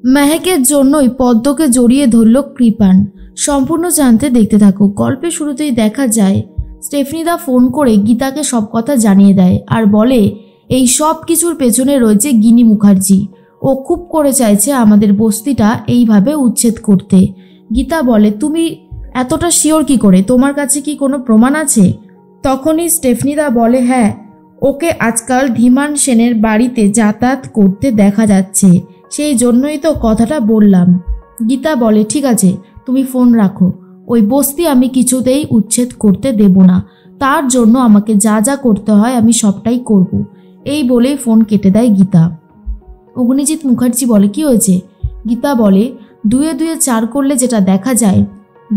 মেহেকের জন্যই পদ্মকে জড়িয়ে ধরল কৃপান। সম্পূর্ণ জানতে দেখতে থাকো। গল্পের শুরুতেই দেখা যায় স্টেফনিদা ফোন করে গীতাকে সব কথা জানিয়ে দেয় আর বলে এই সব কিছুর পেছনে রয়েছে গিনি মুখার্জি। ও খুব করে চাইছে আমাদের বস্তিটা এইভাবে উচ্ছেদ করতে। গীতা বলে তুমি এতটা শিওর কি করে, তোমার কাছে কি কোনো প্রমাণ আছে? তখনই স্টেফনিদা বলে হ্যাঁ, ওকে আজকাল ধীমান সেনের বাড়িতে যাতায়াত করতে দেখা যাচ্ছে, সেই জন্যই তো কথাটা বললাম। গীতা বলে ঠিক আছে, তুমি ফোন রাখো। ওই বস্তি আমি কিছুতেই উচ্ছেদ করতে দেব না, তার জন্য আমাকে যা যা করতে হয় আমি সবটাই করব। এই বলেই ফোন কেটে দেয় গীতা। অগ্নিজিৎ মুখার্জি বলে কি হয়েছে? গীতা বলে 2 2 4 করলে যেটা দেখা যায়।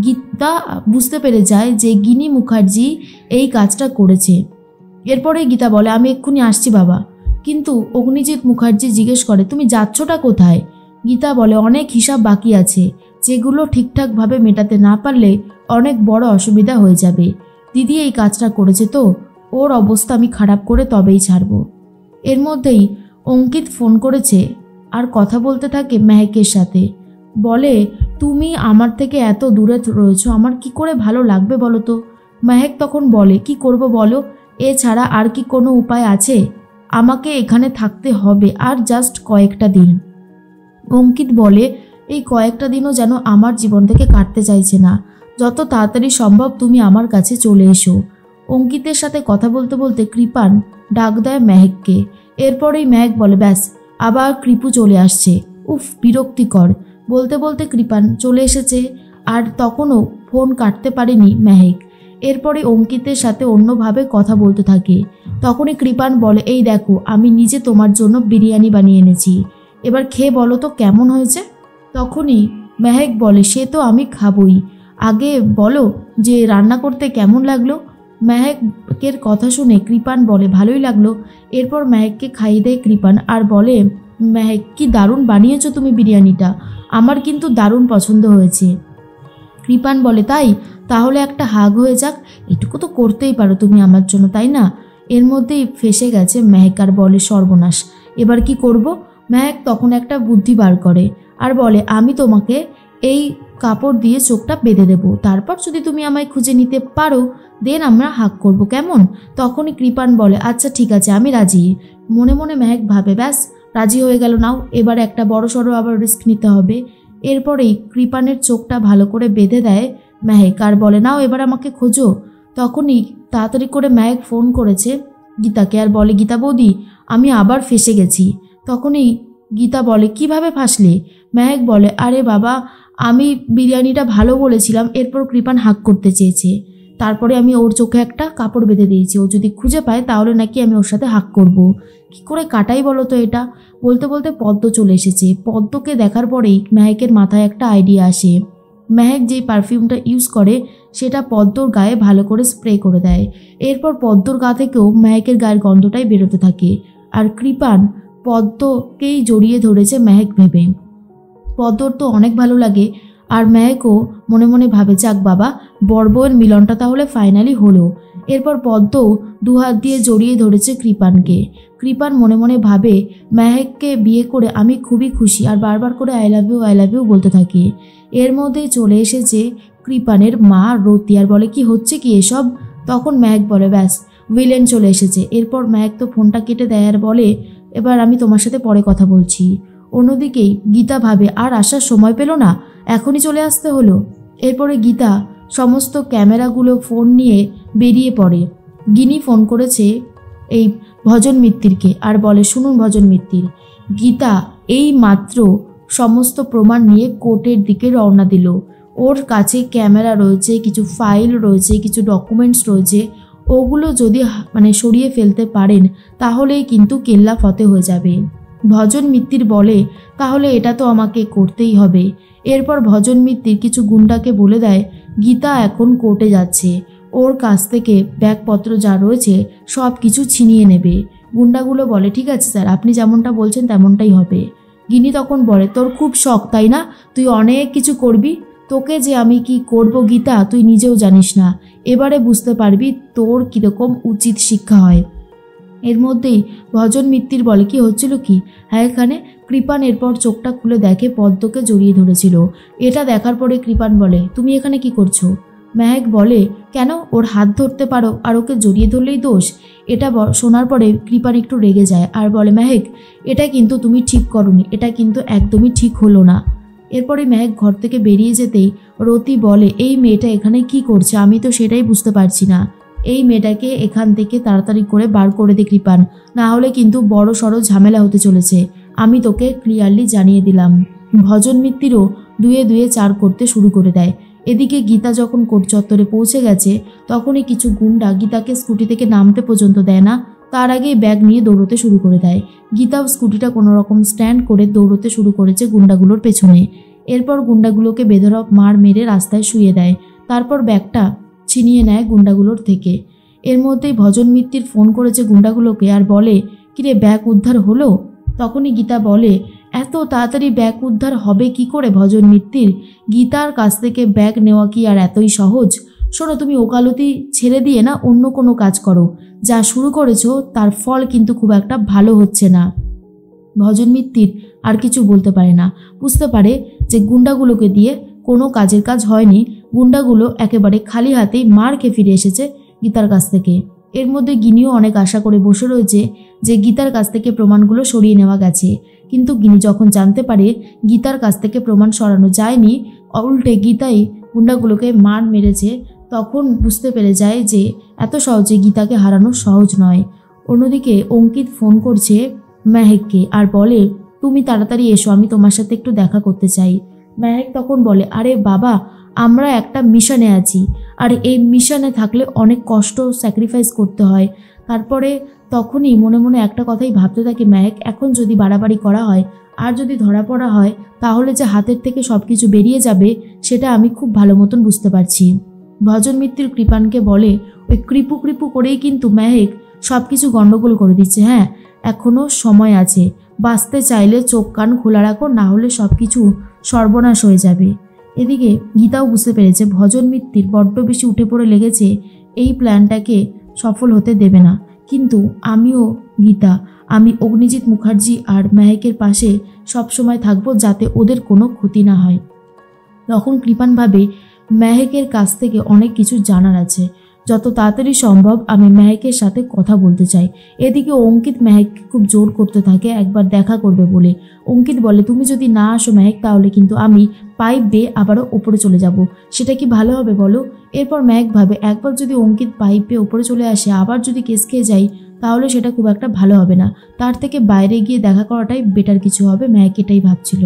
গীতা বুঝতে পেরে যায় যে গিনি মুখার্জি এই কাজটা করেছে। এরপরে গীতা বলে আমি এক্ষুনি আসছি বাবা। কিন্তু অগ্নিজিৎ মুখার্জি জিজ্ঞেস করে তুমি যাচ্ছটা কোথায়? গীতা বলে অনেক হিসাব বাকি আছে, যেগুলো ঠিকঠাকভাবে মেটাতে না পারলে অনেক বড় অসুবিধা হয়ে যাবে। দিদি এই কাজটা করেছে তো, ওর অবস্থা আমি খারাপ করে তবেই ছাড়ব। এর মধ্যেই অঙ্কিত ফোন করেছে আর কথা বলতে থাকে মেহেকের সাথে। বলে তুমি আমার থেকে এত দূরে রয়েছো, আমার কি করে ভালো লাগবে বলো তো? মেহেক তখন বলে কি করব বলো, এছাড়া আর কি কোনো উপায় আছে? আমাকে এখানে থাকতে হবে আর জাস্ট কয়েকটা দিন। অঙ্কিত বলে এই কয়েকটা দিনও যেন আমার জীবন থেকে কাটতে চাইছে না, যত তাড়াতাড়ি সম্ভব তুমি আমার কাছে চলে এসো। অঙ্কিতের সাথে কথা বলতে বলতে কৃপান ডাক দেয় মেহেককে। এরপরেই মেহেক বলে ব্যাস, আবার কৃপু চলে আসছে, উফ বিরক্তিকর। বলতে বলতে কৃপান চলে এসেছে আর তখনও ফোন কাটতে পারেনি মেহেক। এরপরে অঙ্কিতের সাথে অন্যভাবে কথা বলতে থাকে। তখনই কৃপান বলে এই দেখো আমি নিজে তোমার জন্য বিরিয়ানি বানিয়ে এনেছি, এবার খেয়ে বলো তো কেমন হয়েছে। তখনই মেহেক বলে সে তো আমি খাবই, আগে বলো যে রান্না করতে কেমন লাগলো। মেহেকের কথা শুনে কৃপান বলে ভালোই লাগলো। এরপর মেহেককে খাইয়ে দেয় কৃপান আর বলে মেহেক কি দারুণ বানিয়েছো তুমি বিরিয়ানিটা, আমার কিন্তু দারুণ পছন্দ হয়েছে। কৃপান বলে তাই, তাহলে একটা হাগ হয়ে যাক, এটুকু তো করতেই পারো তুমি আমার জন্য তাই না? এর মধ্যেই ফেসে গেছে মেহেক আর বলে সর্বনাশ, এবার কি করব? মেহেক তখন একটা বুদ্ধি বার করে আর বলে আমি তোমাকে এই কাপড় দিয়ে চোখটা বেঁধে দেবো, তারপর যদি তুমি আমায় খুঁজে নিতে পারো দেন আমরা হাগ করব, কেমন? তখনই কৃপান বলে আচ্ছা ঠিক আছে আমি রাজি। মনে মনে মেহেক ভাবে ব্যাস রাজি হয়ে গেল, নাও এবার একটা বড় সড়ো আবার রিস্ক নিতে হবে। এরপরেই কৃপানের চোখটা ভালো করে বেঁধে দেয় মেহেক আর বলে নাও এবার আমাকে খোঁজো। তখনই তাড়াতাড়ি করে মেহেক ফোন করেছে গীতাকে আর বলে গীতা বৌদি আমি আবার ফেসে গেছি। তখনই গীতা বলে কিভাবে ফাঁসলে? মেহেক বলে আরে বাবা আমি বিরিয়ানিটা ভালো বলেছিলাম, এরপর কৃপান হাক করতে চেয়েছে, তারপরে আমি ওর চোখে একটা কাপড় বেঁধে দিয়েছি, ও যদি খুঁজে পায় তাহলে নাকি আমি ওর সাথে হাক করব। কি করে কাটাই বলো তো এটা? বলতে বলতে পদ্ম চলে এসেছে। পদ্মকে দেখার পরেই মেহেকের মাথায় একটা আইডিয়া আসে। মেহেক যেই পারফিউমটা ইউজ করে সেটা পদ্মর গায়ে ভালো করে স্প্রে করে দেয়। এরপর পদ্মর গা থেকেও মেহেকের গায়ের গন্ধটাই বেরোতে থাকে আর কৃপান পদ্মকেই জড়িয়ে ধরেছে মেহেক ভেবে। পদ্মর তো অনেক ভালো লাগে আর মেহেকও মনে মনে ভাবে যাক বাবা বড়বউয়ের মিলনটা তাহলে ফাইনালি হলো। এরপর পদ্মও দুহাত দিয়ে জড়িয়ে ধরেছে কৃপানকে। কৃপান মনে মনে ভাবে মেহেককে বিয়ে করে আমি খুবই খুশি আর বারবার করে আই লাভ ইউ বলতে থাকে। এর মধ্যেই চলে এসেছে কৃপানের মা রতি আর বলে কি হচ্ছে কি এসব? তখন মেহেক বলে ব্যাস ভিলেন চলে এসেছে। এরপর মেহেক তো ফোনটা কেটে দেয় আর বলে এবার আমি তোমার সাথে পরে কথা বলছি। অন্যদিকেই গীতা ভাবে আর আসার সময় পেল না, এখনই চলে আসতে হলো। এরপরে গীতা সমস্ত ক্যামেরাগুলো ফোন নিয়ে বেরিয়ে পড়ে। গিনি ফোন করেছে এই ভজন মিত্তিরকে আর বলে শুনুন ভজন মিত্তির, গীতা এই মাত্র সমস্ত প্রমাণ নিয়ে কোর্টের দিকে রওনা দিল। ওর কাছে ক্যামেরা রয়েছে, কিছু ফাইল রয়েছে, কিছু ডকুমেন্টস রয়েছে, ওগুলো যদি সরিয়ে ফেলতে পারেন তাহলেই কিন্তু কেল্লা ফতে হয়ে যাবে। ভজন মিত্তির বলে তাহলে এটা তো আমাকে করতেই হবে। এরপর ভজন মিত্তির কিছু গুন্ডাকে বলে দেয় গীতা এখন কোর্টে যাচ্ছে, ওর কাছ থেকে ব্যাগপত্র যা রয়েছে সব কিছু ছিনিয়ে নেবে। গুন্ডাগুলো বলে ঠিক আছে স্যার, আপনি যেমনটা বলছেন তেমনটাই হবে। গিনি তখন বলে তোর খুব শখ তাই না, তুই অনেক কিছু করবি, তোকে যে আমি কি করব গীতা তুই নিজেও জানিস না, এবারে বুঝতে পারবি তোর কীরকম উচিত শিক্ষা হয়। এর মধ্যেই ভজন মিত্তির বলে কি হচ্ছিল কি? হ্যাঁ এখানে কৃপান এরপর চোখটা খুলে দেখে পদ্মকে জড়িয়ে ধরেছিল। এটা দেখার পরে কৃপান বলে, তুমি এখানে কি করছো? মেহেক বলে, কেন, ওর হাত ধরতে পারো আর ওকে জড়িয়ে ধরলেই দোষ? এটা শোনার পরে কৃপান একটু রেগে যায় আর বলে, মেহেক, এটা কিন্তু তুমি ঠিক করোনি, এটা কিন্তু একদমই ঠিক হলো না। এরপরে মেহেক ঘর থেকে বেরিয়ে যেতেই রতি বলে, এই মেয়েটা এখানে কি করছে? আমি তো সেটাই বুঝতে পারছি না। এই মেয়েটাকে এখান থেকে তাড়াতাড়ি করে বার করে দে কৃপান, না হলে কিন্তু বড় সড়ো ঝামেলা হতে চলেছে। আমি তোকে ক্লিয়ারলি জানিয়ে দিলাম। ভজন মিত্তিরও দুয়ে দুয়ে 4 করতে শুরু করে দেয়। এদিকে গীতা যখন কোর্ট চত্বরে পৌঁছে গেছে তখনই কিছু গুন্ডা গীতাকে স্কুটি থেকে নামতে পর্যন্ত দেয় না, তার আগেই ব্যাগ নিয়ে দৌড়তে শুরু করে দেয়। গীতাও স্কুটিটা কোনো রকম স্ট্যান্ড করে দৌড়তে শুরু করেছে গুন্ডাগুলোর পেছনে। এরপর গুন্ডাগুলোকে বেধড়ক মার মেরে রাস্তায় শুয়ে দেয়, তারপর ব্যাগটা ছিনিয়ে নেয় গুন্ডাগুলোর থেকে। এর মধ্যেই ভজন মিত্তির ফোন করেছে গুন্ডাগুলোকে আর বলে, কিরে ব্যাগ উদ্ধার হলো? তখনই গীতা বলে, এত তাড়াতাড়ি ব্যাগ উদ্ধার হবে কি করে ভজন মিত্তির? গীতার কাছ থেকে ব্যাগ নেওয়া কি আর এতই সহজ? শোনো, তুমি ওকালতি ছেড়ে দিয়ে না অন্য কোনো কাজ করো। যা শুরু করেছো তার ফল কিন্তু খুব একটা ভালো হচ্ছে না। ভজন মিত্তির আর কিছু বলতে পারে না, বুঝতে পারে যে গুন্ডাগুলোকে দিয়ে কোনো কাজের কাজ হয়নি। গুন্ডাগুলো একেবারে খালি হাতেই মার খেয়ে ফিরে এসেছে গীতার কাছ থেকে। এর মধ্যে গিনিও অনেক আশা করে বসে রয়েছে যে গীতার কাছ থেকে প্রমাণগুলো সরিয়ে নেওয়া গেছে, কিন্তু গিনি যখন জানতে পারে গীতার কাছ থেকে প্রমাণ সরানো যায়নি, উল্টে গীতাই গুন্ডাগুলোকে মার মেরেছে, তখন বুঝতে পেরে যায় যে এত সহজে গীতাকে হারানো সহজ নয়। অন্যদিকে অঙ্কিত ফোন করছে মেহেককে আর বলে, তুমি তাড়াতাড়ি এসো, আমি তোমার সাথে একটু দেখা করতে চাই। মেহেক তখন বলে, আরে বাবা, আমরা একটা মিশনে আছি, আর এই মিশনে থাকলে অনেক কষ্ট স্যাক্রিফাইস করতে হয়। তারপরে তখনই মনে মনে একটা কথাই ভাবতে থাকে মেহেক, এখন যদি বাড়াবাড়ি করা হয় আর যদি ধরা পড়া হয় তাহলে যে হাতের থেকে সব কিছু বেরিয়ে যাবে সেটা আমি খুব ভালো মতন বুঝতে পারছি। ভজন মিত্তির কৃপানকে বলে, ওই কৃপু কৃপু করেই কিন্তু মেহেক সব কিছু গণ্ডগোল করে দিচ্ছে। হ্যাঁ, এখনও সময় আছে, বাঁচতে চাইলে চোখ কান খোলা রাখো, না হলে সব কিছু সর্বনাশ হয়ে যাবে। এদিকে গীতাও বুঝতে পেরেছে ভজন মিত্তির বড্ড বেশি উঠে পড়ে লেগেছে, এই প্ল্যানটাকে সফল হতে দেবে না। কিন্তু আমিও গীতা, আমি অগ্নিজিৎ মুখার্জি আর মেহেকের পাশে সবসময় থাকবো যাতে ওদের কোনো ক্ষতি না হয়। তখন কৃপান ভাবে, মেহেকের কাছ থেকে অনেক কিছু জানার আছে, যত তাড়াতাড়ি সম্ভব আমি মেহেকের সাথে কথা বলতে চাই। এদিকে অঙ্কিত মেহেককে খুব জোর করতে থাকে একবার দেখা করবে বলে। অঙ্কিত বলে, তুমি যদি না আসো মেহেক, তাহলে কিন্তু আমি পাইপ বেয়ে আবারও ওপরে চলে যাব। সেটা কি ভালো হবে বলো? এরপর মেহেক ভাবে, একবার যদি অঙ্কিত পাইপ বেয়ে ওপরে চলে আসে, আবার যদি কেস খেয়ে যাই, তাহলে সেটা খুব একটা ভালো হবে না। তার থেকে বাইরে গিয়ে দেখা করাটাই বেটার কিছু হবে। মেহেক এটাই ভাবছিল।